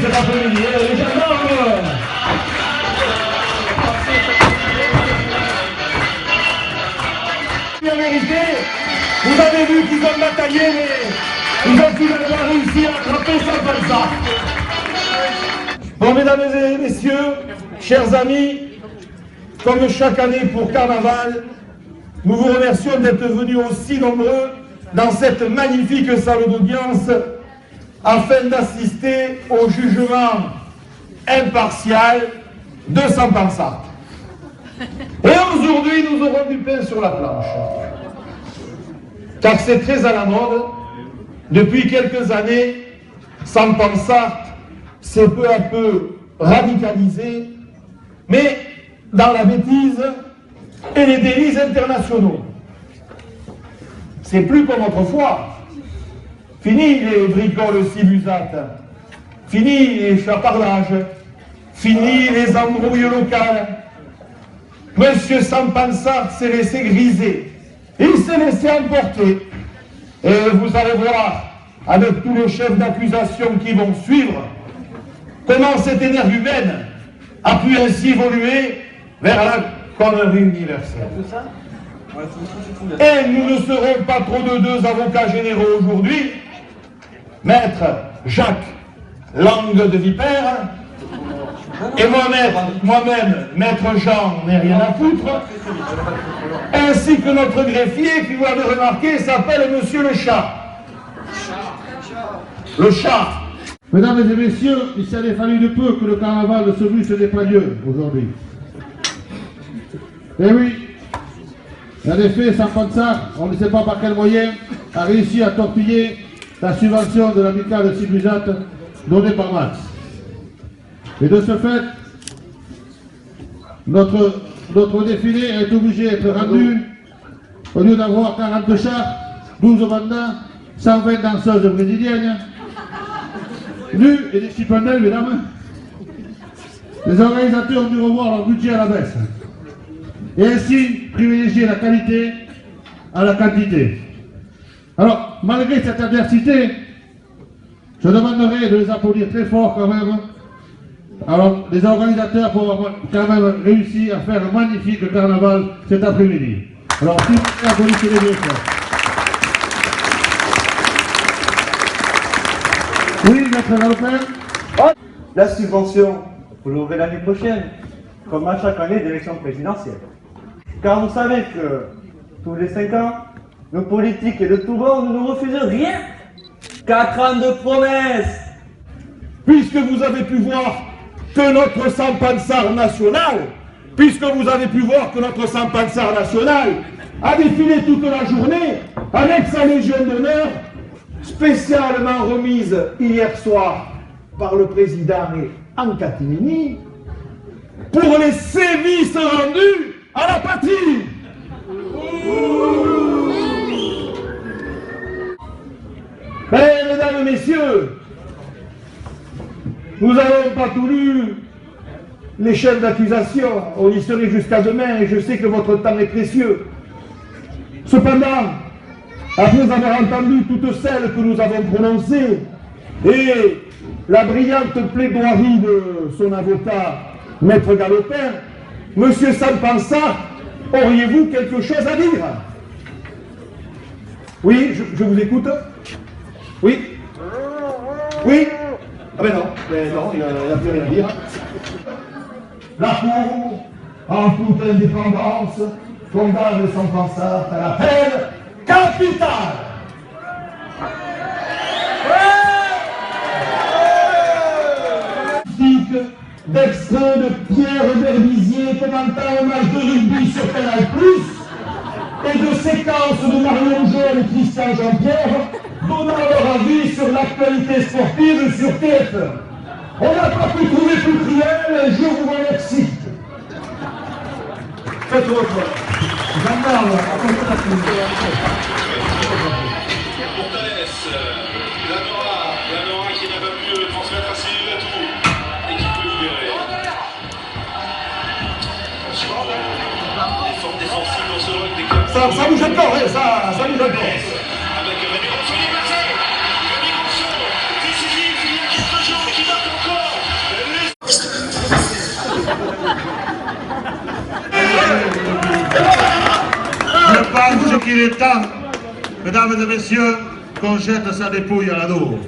cet après-midi, les gendarmes. En vérité, vous avez vu qu'ils ont bataillé, mais ils ont finalement réussi à attraper Saint-Pansa. Bon, mesdames et messieurs, chers amis, comme chaque année pour Carnaval, nous vous remercions d'être venus aussi nombreux dans cette magnifique salle d'audience afin d'assister au jugement impartial de Saint-Pansa. Et aujourd'hui, nous aurons du pain sur la planche. Car c'est très à la mode. Depuis quelques années, Saint-Pansa s'est peu à peu radicalisé, mais dans la bêtise et les délits internationaux. C'est plus comme autrefois. Fini les bricoles cibusates, fini les chapardages, fini les embrouilles locales. Monsieur Saint-Pansa s'est laissé griser, il s'est laissé emporter. Et vous allez voir, avec tous les chefs d'accusation qui vont suivre, comment cette énergumène a pu ainsi évoluer vers la connerie universelle. Et nous ne serons pas trop de deux avocats généraux aujourd'hui. Maître Jacques Langue de Vipère et moi-même, Maître Jean, n'ai rien à foutre, ainsi que notre greffier qui, vous l'avez remarqué, s'appelle Monsieur le Chat. Le Chat. Mesdames et messieurs, il s'en est fallu de peu que le carnaval de Saumur n'ait pas lieu aujourd'hui. Eh oui, en effet, Saint-Pansa, on ne sait pas par quel moyen, a réussi à torpiller la subvention de l'amicale de Sibusat donnée par Max. Et de ce fait, notre défilé est obligé d'être rendu, au lieu d'avoir 40 chars, 12 bandas, 120 danseuses brésiliennes, nues et des chipendelles, évidemment. Les organisateurs ont dû revoir leur budget à la baisse et ainsi privilégier la qualité à la quantité. Alors, malgré cette adversité, je demanderai de les applaudir très fort quand même. Alors, les organisateurs pour quand même réussi à faire un magnifique carnaval cet après-midi. Alors, s'il vous plaît, applaudissez les deux. Oui, maître Galopin. La subvention, vous l'aurez l'année prochaine, comme à chaque année d'élection présidentielle. Car vous savez que tous les 5 ans, nos politiques et de tout bord ne nous refusent rien. 4 ans de promesses. Puisque vous avez pu voir que notre Saint-Pansa national, a défilé toute la journée avec sa Légion d'honneur, spécialement remise hier soir par le président Ancatimini, pour les sévices rendus à la patrie. Mais, mesdames et messieurs, nous n'avons pas tout lu les chefs d'accusation. On y serait jusqu'à demain et je sais que votre temps est précieux. Cependant, après avoir entendu toutes celles que nous avons prononcées et la brillante plaidoirie de son avocat, Maître Galopin, Monsieur Saint-Pansa, auriez-vous quelque chose à dire? Oui, je vous écoute. Oui. Oui. Ah ben non, il n'a plus rien à dire. La Cour, en toute indépendance, condamne Saint-Pansa à la peine capitale. D'extrait de Pierre Berbizier commentant un match de rugby sur Canal+, et de séquences de Marion Joël et Christian Jean-Pierre donnant leur avis sur l'actualité sportive sur TF1. On n'a pas pu trouver plus cruel, je vous remercie. Faites votre gendarme, apportez la plume. Pour Thalès, la Nora qui n'a pas pu transmettre à Cyril Latou et qui peut libérer. Attention, l'effort défensif dans ce rôle des clubs. Ça bouge encore, ça bouge encore. Avec Rémi Rousseau, il est passé. Rémi Rousseau, décisif, il y a quelques jours qui marque encore. pense qu'il est temps, mesdames et messieurs, qu'on jette sa dépouille à la Dour.